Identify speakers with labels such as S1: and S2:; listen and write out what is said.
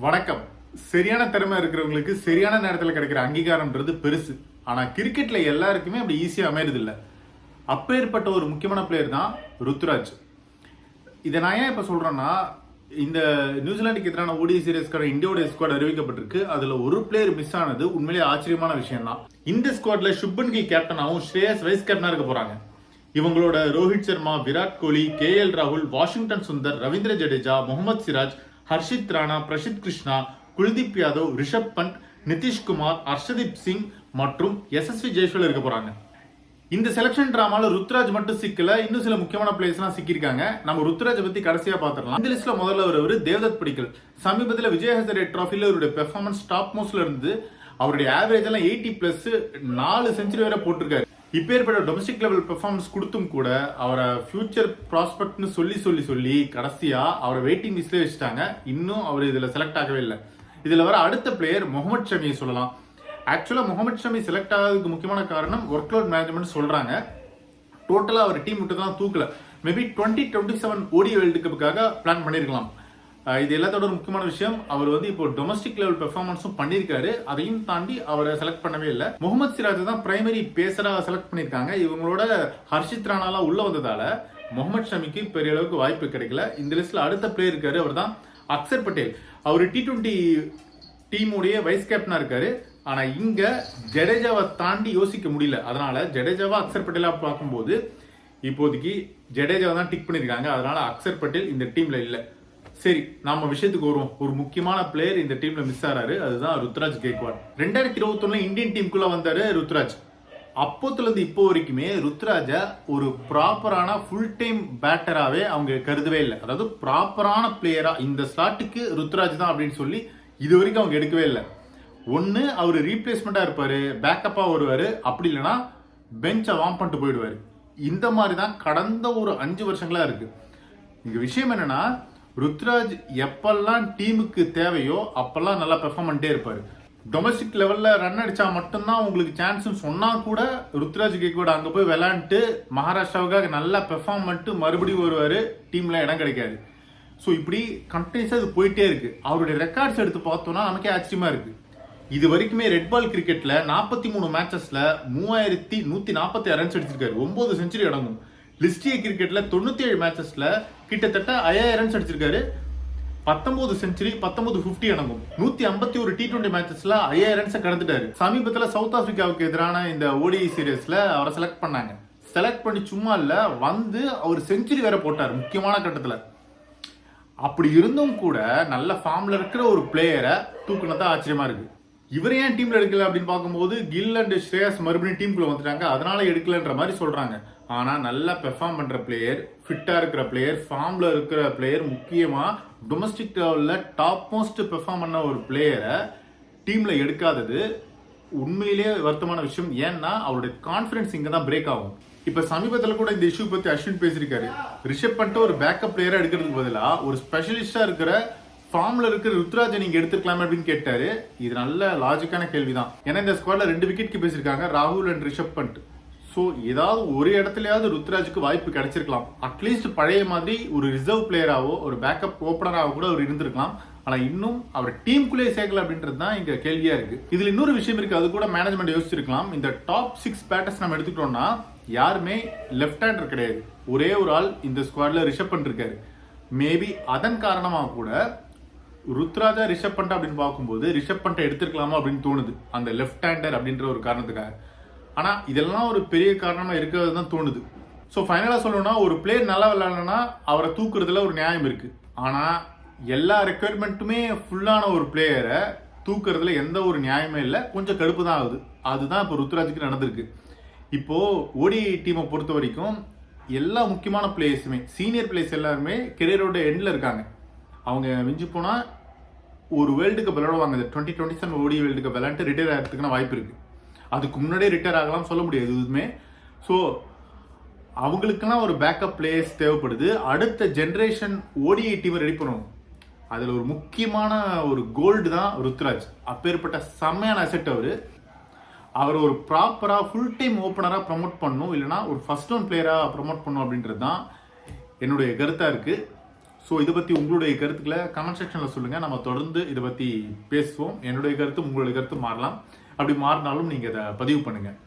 S1: வணக்கம். சரியான திறமை இருக்கிறவங்களுக்கு சரியான நேரத்தில் கிடைக்கிற அங்கீகாரம்ன்றது பெருசு. ஆனா கிரிக்கெட்ல எல்லாருக்குமே அப்படி ஈஸியா அமையறது இல்ல. அப்பேற்பட்ட ஒரு முக்கியமான பிளேயர் தான் ருத்துராஜ். இதை நான் ஏன் இப்ப சொல்றேன்னா, இந்த நியூசிலாந்துக்கு எதிரான ஓடிஐ சீரிஸ்க்கான இந்தியாவுடைய ஸ்குவாட் அறிவிக்கப்பட்டிருக்கு. அதுல ஒரு பிளேயர் மிஸ் ஆனது உண்மையிலேயே ஆச்சரியமான விஷயம் தான். இந்த ஸ்குவாட்ல சுப்மன் கில் கேப்டனாகவும் ஸ்ரேயஸ் வைஸ் கேப்டனா இருக்க போறாங்க. இவங்களோட ரோஹித் சர்மா, விராட் கோலி, கேஎல் ராகுல், வாஷிங்டன் சுந்தர், ரவீந்திர ஜடேஜா, முகமது சிராஜ், ஹர்ஷித் ராணா, பிரசித் கிருஷ்ணா, குல்தீப் யாதவ், ரிஷப் பண்ட், நிதிஷ்குமார், ஹர்ஷதீப் சிங் மற்றும் எஸ்எஸ்வி ஜெய்ஸ்வால் இருக்க போறாங்க. இந்த செலக்ஷன் டிராமால ருத்ராஜ் மட்டும் சிக்கல, இன்னும் சில முக்கியமான பிளேயர்ஸ் எல்லாம் சிக்கிருக்காங்க. நம்ம ருத்ராஜ் பத்தி கடைசியா பாத்திரலாம். இந்த லிஸ்ட்ல முதல்ல வருவர் தேவ்தத் படிக்கல். சமீபத்தில் விஜய் ஹசாரே டிராஃபில அவருடைய பெர்ஃபார்மன்ஸ் டாப் மோஸ்ட்ல இருந்து அவருடைய ஆவரேஜ் எல்லாம் 80+ 4 செஞ்சுரி வரை போட்டிருக்காரு. இப்பேற்பட்ட டொமஸ்டிக் லெவல் பெர்ஃபார்மன்ஸ் கொடுத்தும் கூட அவரை ஃபியூச்சர் ப்ராஸ்பெக்ட்னு சொல்லி கடைசியா அவரை வெயிட்டிங் லிஸ்ட்ல வச்சுட்டாங்க. இன்னும் அவர் இதுல செலக்ட் ஆகவே இல்லை. இதுல வர அடுத்த பிளேயர் முகமது ஷமியை சொல்லலாம். ஆக்சுவலா முகமது ஷமி செலக்ட் ஆகிறதுக்கு முக்கியமான காரணம் ஒர்க்லோட் மேனேஜ்மெண்ட் சொல்றாங்க. டோட்டலா அவர் டீம் விட்டு தான் தூக்கல. மேபி 2027 ஓடி வேர்ல்டு கப்புக்காக பிளான் பண்ணிருக்கலாம். இது எல்லாத்தோட முக்கியமான விஷயம், அவர் இப்போ டொமஸ்டிக் லெவல் பெர்ஃபார்மன்ஸும் பண்ணியிருக்காரு. அதையும் தாண்டி அவரை செலக்ட் பண்ணவே இல்லை. முகமது சிராஜ் தான் பிரைமரி பேசரா செலக்ட் பண்ணியிருக்காங்க. இவங்களோட ஹர்ஷித் ராணாலாம் உள்ள வந்ததால முகமது ஷமிக்கு பெரிய அளவுக்கு வாய்ப்பு கிடைக்கல. இந்த லிஸ்ட்ல அடுத்த பிளேயர் இருக்காரு, அவர் தான் அக்சர் பட்டேல். அவர் T20 டீமுடைய வைஸ் கேப்டனா இருக்காரு. ஆனா இங்க ஜடேஜாவை தாண்டி யோசிக்க முடியல. அதனால ஜடேஜாவா அக்சர் பட்டேலா பார்க்கும்போது இப்போதைக்கு ஜடேஜாவை தான் டிக் பண்ணிருக்காங்க. அதனால அக்சர் பட்டேல் இந்த டீம்ல இல்ல. சரி, நாம விஷயத்துக்கு வருவோம். ஒரு முக்கியமான பிளேயர் இந்த டீம்ல மிஸ் ஆறாரு, அதுதான் ருத்ராஜ் கேக்வாட். 2021 இந்தியன் டீமுக்குள்ள வந்தாரு ருத்ராஜ். அப்போத்துல இருந்து இப்போ வரைக்குமே ருத்ராஜ ஒரு ப்ராப்பரான ஃபுல் டைம் பேட்டராவே அவங்க கருதவே இல்லை. அதாவது ப்ராப்பரான பிளேயரா இந்த ஸ்லாட்டுக்கு ருத்ராஜ் தான் அப்படின்னு சொல்லி இது வரைக்கும் அவங்க எடுக்கவே இல்லை. ஒன்னு அவரு ரீப்ளேஸ்மெண்டா இருப்பாரு, பேக்கப்பா வருவாரு, அப்படி இல்லைன்னா பெஞ்சை வார்ம் பண்ணிட்டு போயிடுவாரு. இந்த மாதிரி தான் கடந்த ஒரு 5 வருஷங்களா இருக்கு. இங்க விஷயம் என்னன்னா, ருத்ராஜ் எப்பெல்லாம் டீமுக்கு தேவையோ அப்பெல்லாம் நல்லா பெர்ஃபார்ம் பண்ணிட்டே இருப்பாரு. டொமஸ்டிக் லெவல்ல ரன் அடிச்சா மட்டும்தான் உங்களுக்கு சான்ஸ் சொன்னா கூட ருத்ராஜ் கேக்வாட் அங்க போய் விளையாண்டு மகாராஷ்டிராவுக்காக நல்லா பெர்ஃபார்ம் பண்ணிட்டு மறுபடியும் வருவாரு, டீம்ல இடம் கிடைக்காது. ஸோ இப்படி கண்டினியூஸா இது போயிட்டே இருக்கு. அவருடைய ரெக்கார்ட்ஸ் எடுத்து பார்த்தோம்னா நமக்கே ஆச்சரியமா இருக்கு. இது வரைக்குமே ரெட் பால் கிரிக்கெட்ல 43 மேட்சஸ்ல 3146 ரன்ஸ் அடிச்சிருக்காரு, 9 செஞ்சுரி அடங்கும். லிஸ்ட் ஏ கிரிக்கெட்ல 97 மேட்சஸ்ல கிட்டத்தட்ட 5000 ரன்ஸ் அடிச்சிருக்காரு, 19 செஞ்சுரி, 19 50 அடங்கும். 151 T20 மேட்சஸ்ல 5000 ரன்ஸ் கடந்துட்டாரு. சமீபத்தில் சவுத் ஆப்பிரிக்காவுக்கு எதிரான இந்த ஓடிஐ சீரீஸ்ல அவரை செலக்ட் பண்ணாங்க. செலக்ட் பண்ணி சும்மா இல்ல, அவர் செஞ்சுரி வேற போட்டார் முக்கியமான கட்டத்துல. அப்படி இருந்தும் கூட நல்ல ஃபார்ம்ல இருக்கிற ஒரு பிளேயரை தூக்குனதான் ஆச்சரியமா இருக்கு. இவர் ஏன் டீம்ல எடுக்கல அப்படின்னு பார்க்கும்போது கில் அண்ட் ஸ்ரேயஸ் மறுபடியும் டீமுக்குள்ள வந்துட்டாங்க, அதனால எடுக்கலன்ற மாதிரி சொல்றாங்க. ஆனா நல்லா பெர்ஃபார்ம் பண்ற பிளேயர், ஃபிட்டா இருக்கிற பிளேயர், ஃபார்ம்ல இருக்கிற பிளேயர், முக்கியமா டொமஸ்டிக் லெவல்ல டாப் மோஸ்ட் பெர்ஃபார்ம் பண்ண ஒரு பிளேயரை டீம்ல எடுக்காதது உண்மையிலேயே வருத்தமான விஷயம். ஏன்னா அவருடைய கான்பிடன்ஸ் இங்க தான் பிரேக் ஆகும். இப்ப சமீபத்தில் கூட இந்த இஷ்யூ பத்தி அஸ்வின் பேசியிருக்காரு. ரிஷப் பண்ணிட்டு ஒரு பேக்கப் பிளேயரா எடுக்கிறதுக்கு பதிலா ஒரு ஸ்பெஷலிஸ்டா இருக்கிற ஃபார்ம்ல இருக்கிற ருத்ராஜை நீங்க எடுத்துக்கலாமே அப்படின்னு கேட்டாரு. இது நல்ல லாஜிக்கான கேள்விதான். ஏன்னா இந்த ஸ்குவாட்ல 2 விக்கெட்க்கு பேசியிருக்காங்க, ராகுல் அண்ட் ரிஷப் பண்ட். ஸோ ஏதாவது ஒரு இடத்துலயாவது ருத்ராஜுக்கு வாய்ப்பு கிடைச்சிருக்கலாம். அட்லீஸ்ட் பழைய மாதிரி ஒரு ரிசர்வ் பிளேயராவோ ஒரு பேக்கப் ஓப்பனராகவோ கூட அவர் இருந்திருக்கலாம். ஆனா இன்னும் அவர் டீமுக்குள்ளே சேர்க்கல அப்படின்றது தான் இங்க கேள்வியா இருக்கு. இதுல இன்னொரு விஷயம் இருக்கு, அது கூட மேனேஜ்மெண்ட் யோசிச்சிருக்கலாம். இந்த டாப் 6 பேட்டர்ஸ் நம்ம எடுத்துக்கிட்டோம்னா யாருமே லெஃப்ட் ஹேண்டர் கிடையாது. ஒரே ஒரு ஆள் இந்த ஸ்குவாட்ல ரிஷப் பண்ட் இருக்காரு. மேபி அதன் காரணமாக கூட ருத்ராஜா ரிஷப் பண்ட் அப்படின்னு பார்க்கும்போது ரிஷப் பண்டை எடுத்துருக்கலாமா அப்படின்னு தோணுது, அந்த லெஃப்ட் ஹேண்டர் அப்படின்ற ஒரு காரணத்துக்காக. ஆனா இதெல்லாம் ஒரு பெரிய காரணமா இருக்கிறது தான் தோணுது. ஸோ ஃபைனலா சொல்லணும்னா, ஒரு பிளேயர் நல்லா விளையாடணும்னா அவரை தூக்குறதுல ஒரு நியாயம் இருக்கு. ஆனா எல்லா ரெக்குயர்மெண்ட்டுமே ஃபுல்லான ஒரு பிளேயரை தூக்குறதுல எந்த ஒரு நியாயமே இல்லை, கொஞ்சம் கடுப்பு தான் ஆகுது. அதுதான் இப்போ ருத்ராஜுக்கு நடந்திருக்கு. இப்போ ஓடி டீமை பொறுத்த வரைக்கும் எல்லா முக்கியமான பிளேயர்ஸுமே, சீனியர் பிளேயர்ஸ் எல்லாருமே கெரியரோட எண்ட்ல இருக்காங்க. அவங்க மிஞ்சி போனா ஒரு வேர்ல்டு கப் விளையாடுவாங்க. 2027 ஓடி வேர்ல்டு கப் விளையாண்டு ரிட்டையர் ஆகிறதுக்கான வாய்ப்பு இருக்கு. அதுக்கு முன்னாடியே ரிட்டையர் ஆகலாம் சொல்ல முடியாது எதுவுமே. ஸோ அவங்களுக்கெல்லாம் ஒரு பேக்கப் பிளேயர்ஸ் தேவைப்படுது. அடுத்த ஜென்ரேஷன் ஓடிஐ டீமை ரெடி பண்ணணும். அதுல ஒரு முக்கியமான ஒரு கோல்டு தான் ருத்ராஜ். அப்பேற்பட்ட செம்மையான அசெட் அவர் ஒரு ப்ராப்பரா ஃபுல் டைம் ஓப்பனரா ப்ரமோட் பண்ணணும், இல்லைன்னா ஒரு ஃபர்ஸ்ட் ஒன் பிளேயரா ப்ரமோட் பண்ணணும் அப்படின்றது தான் என்னுடைய கருத்தா இருக்கு. ஸோ இதை பற்றி உங்களுடைய கருத்துக்களை கமெண்ட் செக்ஷனில் சொல்லுங்கள். நம்ம தொடர்ந்து இதை பற்றி பேசுவோம். என்னுடைய கருத்து உங்களுடைய கருத்து மாறலாம். அப்படி மாறினாலும் நீங்கள் இதை பதிவு பண்ணுங்கள்.